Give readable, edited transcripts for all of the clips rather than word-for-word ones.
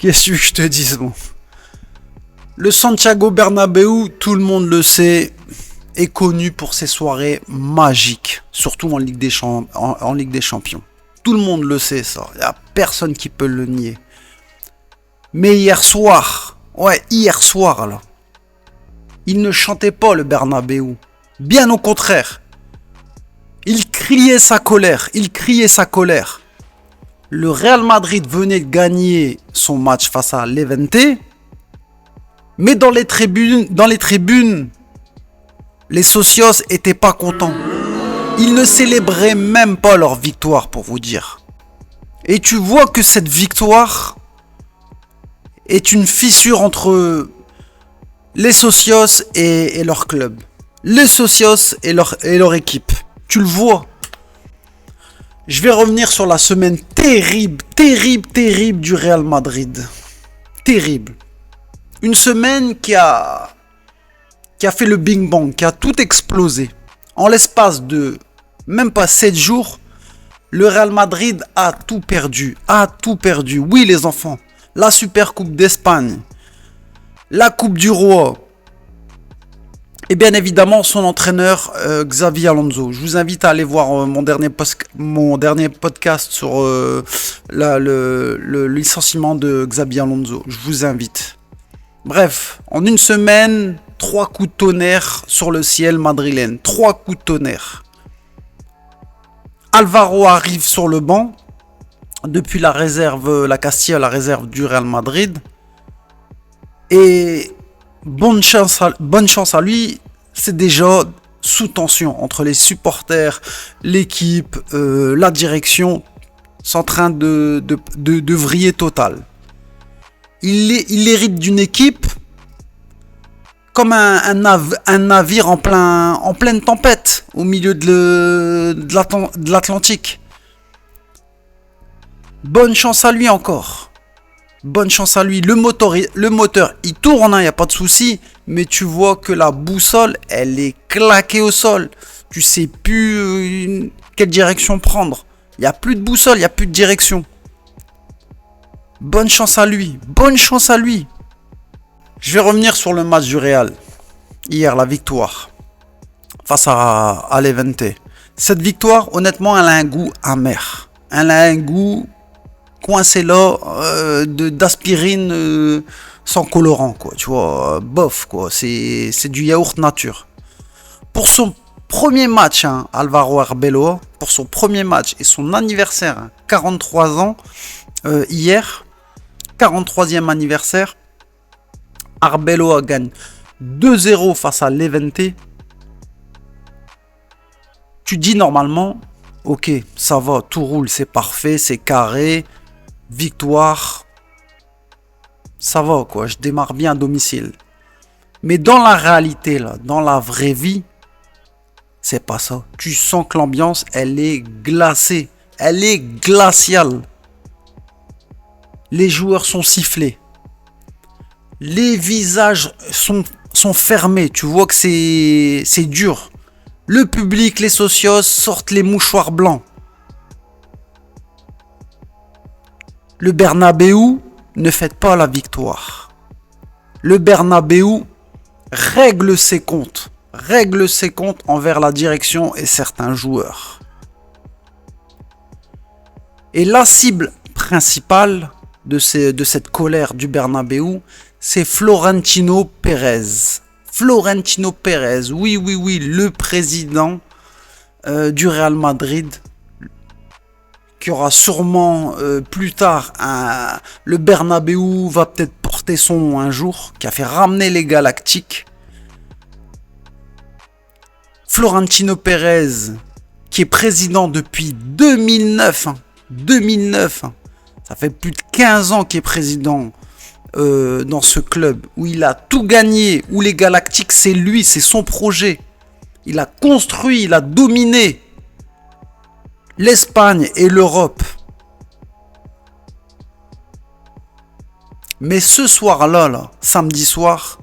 Qu'est-ce que je te dise, bon. Le Santiago Bernabéu, tout le monde le sait, est connu pour ses soirées magiques, surtout en Ligue des Champions. Tout le monde le sait, ça. Il n'y a personne qui peut le nier. Mais hier soir, là, il ne chantait pas le Bernabéu. Bien au contraire. Il criait sa colère. Le Real Madrid venait de gagner son match face à Levante. Mais dans les tribunes, les socios étaient pas contents. Ils ne célébraient même pas leur victoire, pour vous dire. Et tu vois que cette victoire est une fissure entre les socios et leur club. Les socios et leur équipe. Tu le vois. Je vais revenir sur la semaine terrible du Real Madrid. Terrible. Une semaine qui a fait le Big Bang, qui a tout explosé. En l'espace de même pas 7 jours, le Real Madrid a tout perdu. Oui les enfants, la Super Coupe d'Espagne, la Coupe du Roi, et bien évidemment son entraîneur Xavi Alonso. Je vous invite à aller voir mon dernier podcast sur le licenciement de Xavi Alonso. Je vous invite. Bref, en une semaine, 3 coups de tonnerre sur le ciel madrilène. 3 coups de tonnerre. Alvaro arrive sur le banc. Depuis la Castilla, la réserve du Real Madrid. Et bonne chance à lui, c'est déjà sous tension entre les supporters, l'équipe, la direction. C'est en train de vriller total. Il hérite d'une équipe comme un navire en pleine tempête au milieu de l'Atlantique. Bonne chance à lui encore. Bonne chance à lui. Le moteur, il tourne, il n'y a pas de souci. Mais tu vois que la boussole, elle est claquée au sol. Tu sais plus quelle direction prendre. Il n'y a plus de boussole, il n'y a plus de direction. Bonne chance à lui. Je vais revenir sur le match du Real. Hier, la victoire face à Levante. Cette victoire, honnêtement, elle a un goût amer. Elle a un goût coincé là d'aspirine sans colorant, quoi. Tu vois, bof, quoi. C'est du yaourt nature. Pour son premier match, Alvaro Arbeloa, pour son premier match et son anniversaire, 43 ans, hier, 43e anniversaire, Arbeloa gagne 2-0 face à Levante. Tu dis normalement, ok, ça va, tout roule, c'est parfait, c'est carré, victoire, ça va quoi, je démarre bien à domicile. Mais dans la réalité, là, dans la vraie vie, c'est pas ça. Tu sens que l'ambiance, elle est glacée, elle est glaciale. Les joueurs sont sifflés. Les visages sont fermés. Tu vois que c'est dur. Le public, les socios sortent les mouchoirs blancs. Le Bernabéu ne fête pas la victoire. Le Bernabéu règle ses comptes envers la direction et certains joueurs. Et la cible principale de cette colère du Bernabéu, c'est Florentino Pérez. Florentino Pérez, oui, le président du Real Madrid, qui aura sûrement plus tard le Bernabéu va peut-être porter son nom un jour, qui a fait ramener les Galactiques. Florentino Pérez, qui est président depuis 2009. 2009. Ça fait plus de 15 ans qu'il est président dans ce club, où il a tout gagné, où les Galactiques, c'est lui, c'est son projet. Il a construit, il a dominé l'Espagne et l'Europe. Mais ce soir-là, samedi soir,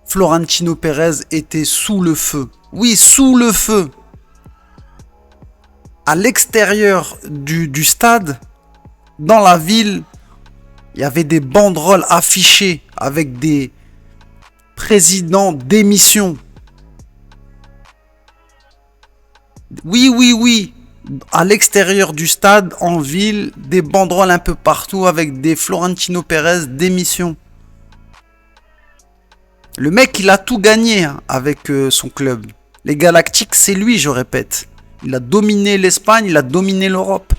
Florentino Pérez était sous le feu. Oui, sous le feu. À l'extérieur du stade, dans la ville, il Il y avait des banderoles affichées avec des présidents démission. Oui, oui, oui. À l'extérieur du stade, en ville, des banderoles un peu partout avec des Florentino Pérez démission. Le mec, il a tout gagné avec son club. Les Galactiques, c'est lui, je répète. Il a dominé l'Espagne, il a dominé l'Europe.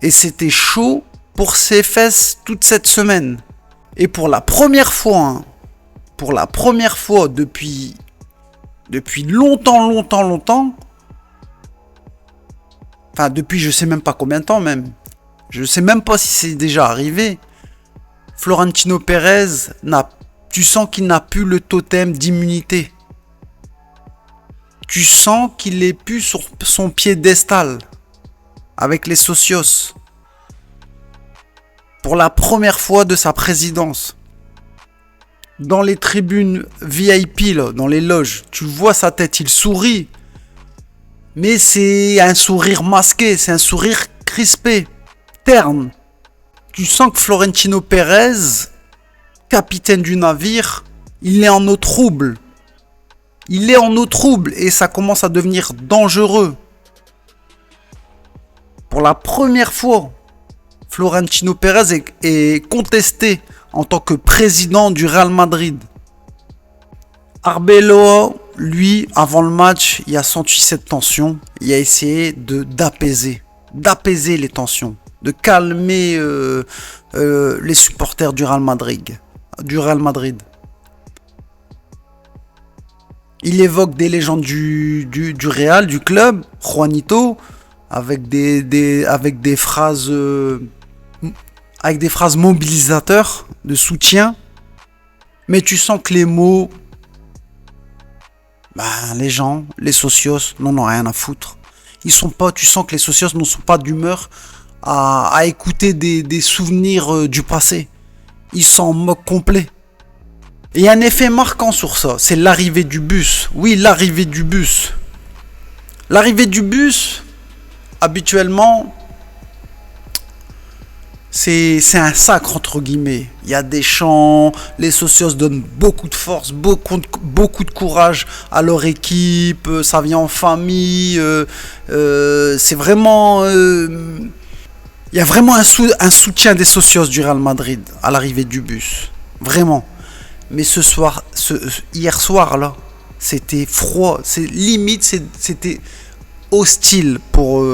Et c'était chaud pour ses fesses toute cette semaine. Et pour la première fois, depuis longtemps, enfin depuis je sais même pas combien de temps même, je sais même pas si c'est déjà arrivé, Florentino Pérez, tu sens qu'il n'a plus le totem d'immunité. Tu sens qu'il est plus sur son piédestal avec les socios. Pour la première fois de sa présidence. Dans les tribunes VIP, là, dans les loges, tu vois sa tête, il sourit. Mais c'est un sourire masqué, c'est un sourire crispé, terne. Tu sens que Florentino Pérez, capitaine du navire, il est en eau trouble. Il est en eau trouble et ça commence à devenir dangereux. Pour la première fois, Florentino Pérez est contesté en tant que président du Real Madrid. Arbeloa, lui, avant le match, il a senti cette tension. Il a essayé d'apaiser les tensions, de calmer les supporters du Real Madrid. Il évoque des légendes du Real, du club, Juanito, avec des phrases mobilisateurs de soutien. Mais tu sens que les mots, les socios n'en ont rien à foutre. Tu sens que les socios ne sont pas d'humeur à écouter des souvenirs du passé. Ils s'en moquent complet. Et il y a un effet marquant sur ça, c'est l'arrivée du bus. Oui, l'arrivée du bus. L'arrivée du bus, habituellement, c'est un sacre entre guillemets. Il y a des chants, les socios donnent beaucoup de force, beaucoup de courage à leur équipe, ça vient en famille, c'est vraiment... il y a vraiment un soutien des socios du Real Madrid à l'arrivée du bus. Vraiment. Mais hier soir là, c'était froid, c'était hostile pour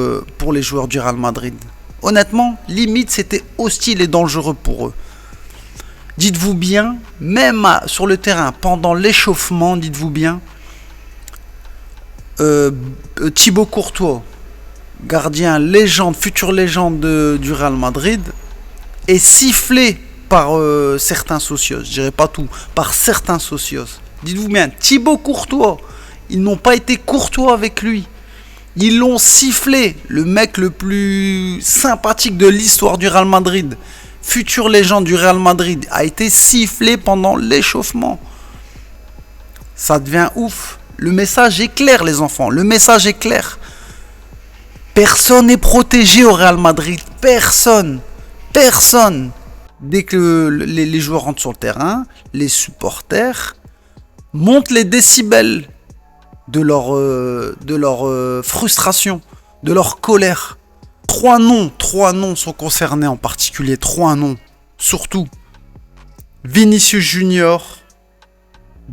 les joueurs du Real Madrid. Honnêtement, limite c'était hostile et dangereux pour eux. Dites-vous bien, même sur le terrain, pendant l'échauffement, dites-vous bien, Thibaut Courtois, gardien légende, future légende du Real Madrid, est sifflé par certains socios, je dirais pas tout, par certains socios. Dites-vous bien, Thibaut Courtois, ils n'ont pas été courtois avec lui. Ils l'ont sifflé, le mec le plus sympathique de l'histoire du Real Madrid, future légende du Real Madrid, a été sifflé pendant l'échauffement. Ça devient ouf. Le message est clair, les enfants, le message est clair. Personne n'est protégé au Real Madrid, personne. Dès que les joueurs rentrent sur le terrain, les supporters montent les décibels de leur frustration, de leur colère. Trois noms sont concernés en particulier, 3 noms, surtout. Vinicius Junior,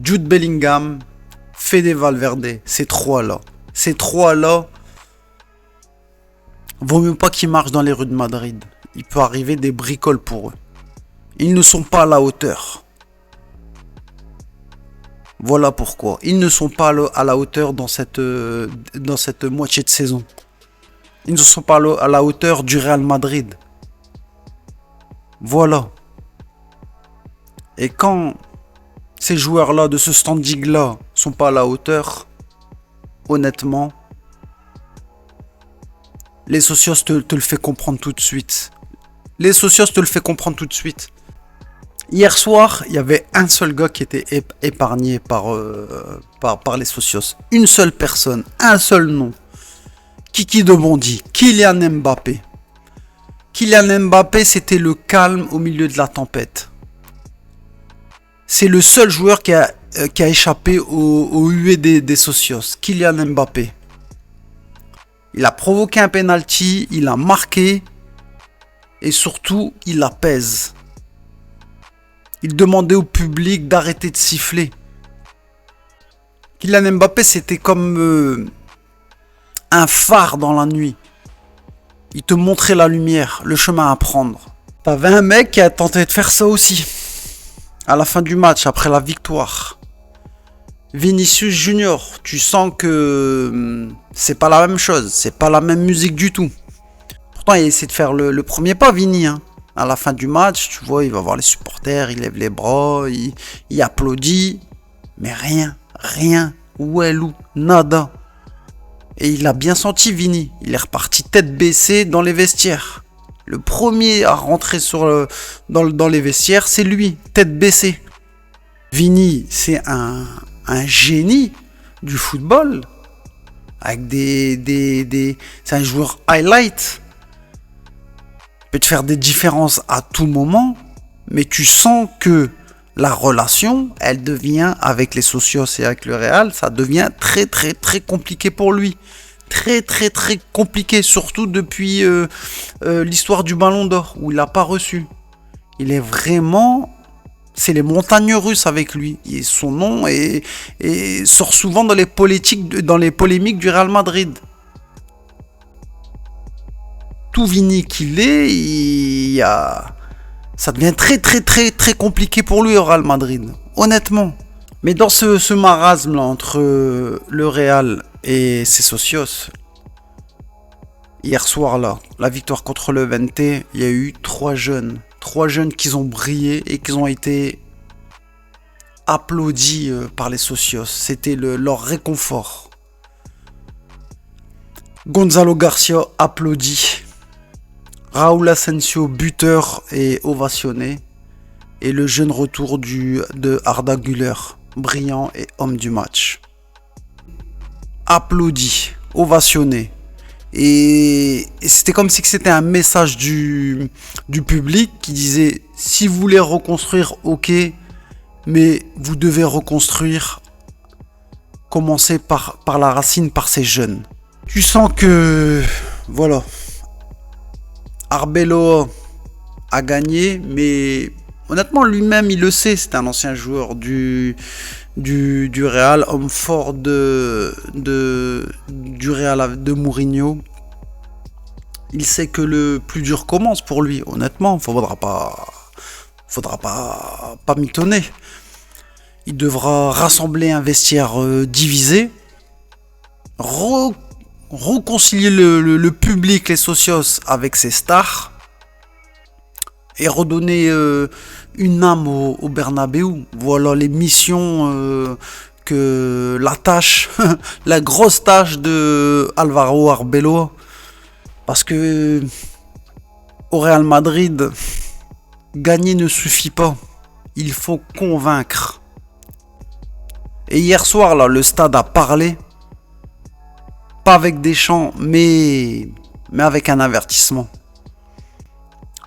Jude Bellingham, Fede Valverde, ces trois-là, vaut mieux pas qu'ils marchent dans les rues de Madrid. Il peut arriver des bricoles pour eux. Ils ne sont pas à la hauteur. Voilà pourquoi. Ils ne sont pas à la hauteur dans cette moitié de saison. Ils ne sont pas à la hauteur du Real Madrid. Voilà. Et quand ces joueurs-là, de ce standing-là, sont pas à la hauteur, honnêtement, les socios te le fait comprendre tout de suite. Hier soir, il y avait un seul gars qui était épargné par les socios. Une seule personne, un seul nom. Kiki de Bondy, Kylian Mbappé. Kylian Mbappé, c'était le calme au milieu de la tempête. C'est le seul joueur qui a échappé au huée des socios. Kylian Mbappé. Il a provoqué un penalty, il a marqué et surtout, il apaise. Il demandait au public d'arrêter de siffler. Kylian Mbappé, c'était comme un phare dans la nuit. Il te montrait la lumière, le chemin à prendre. T'avais un mec qui a tenté de faire ça aussi. À la fin du match, après la victoire. Vinicius Junior, tu sens que c'est pas la même chose, c'est pas la même musique du tout. Pourtant, il essaie de faire le premier pas, Vini. Hein. À la fin du match, tu vois, il va voir les supporters, il lève les bras, il applaudit. Mais rien, ouelou, nada. Et il a bien senti Vini. Il est reparti tête baissée dans les vestiaires. Le premier à rentrer dans les vestiaires, c'est lui, tête baissée. Vini, c'est un génie du football. Avec c'est un joueur highlight. Il peut te faire des différences à tout moment. Mais tu sens que la relation, elle devient, avec les socios et avec le Real, ça devient très compliqué pour lui. Très compliqué, surtout depuis l'histoire du Ballon d'Or, où il n'a pas reçu. Il est vraiment... C'est les montagnes russes avec lui. Et son nom sort souvent dans les polémiques du Real Madrid. Tout Vini qu'il est, ça devient très compliqué pour lui au Real Madrid. Honnêtement. Mais dans ce marasme là, entre le Real et ses socios, hier soir là, la victoire contre le Levante, il y a eu 3 jeunes qui ont brillé et qui ont été applaudis par les socios. C'était leur réconfort. Gonzalo Garcia applaudi. Raúl Asensio buteur et ovationné. Et le jeune retour de Arda Güler, brillant et homme du match. Applaudi, ovationné. Et c'était comme si c'était un message du public qui disait: si vous voulez reconstruire, ok, mais vous devez reconstruire, commencer par la racine, par ces jeunes. Tu sens que, voilà, Arbeloa a gagné, mais honnêtement, lui-même, il le sait, c'est un ancien joueur du Real, homme fort du Real de Mourinho. Il sait que le plus dur commence pour lui. Honnêtement, faudra pas mitonner. Il devra rassembler un vestiaire divisé, réconcilier le public, les socios avec ses stars et redonner une âme au Bernabéu. Voilà les missions la tâche, la grosse tâche de Álvaro Arbeloa. Parce que au Real Madrid, gagner ne suffit pas. Il faut convaincre. Et hier soir, là, le stade a parlé. Pas avec des chants, mais avec un avertissement.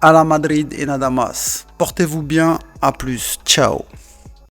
À la Madrid et nada más. Portez-vous bien. À plus. Ciao.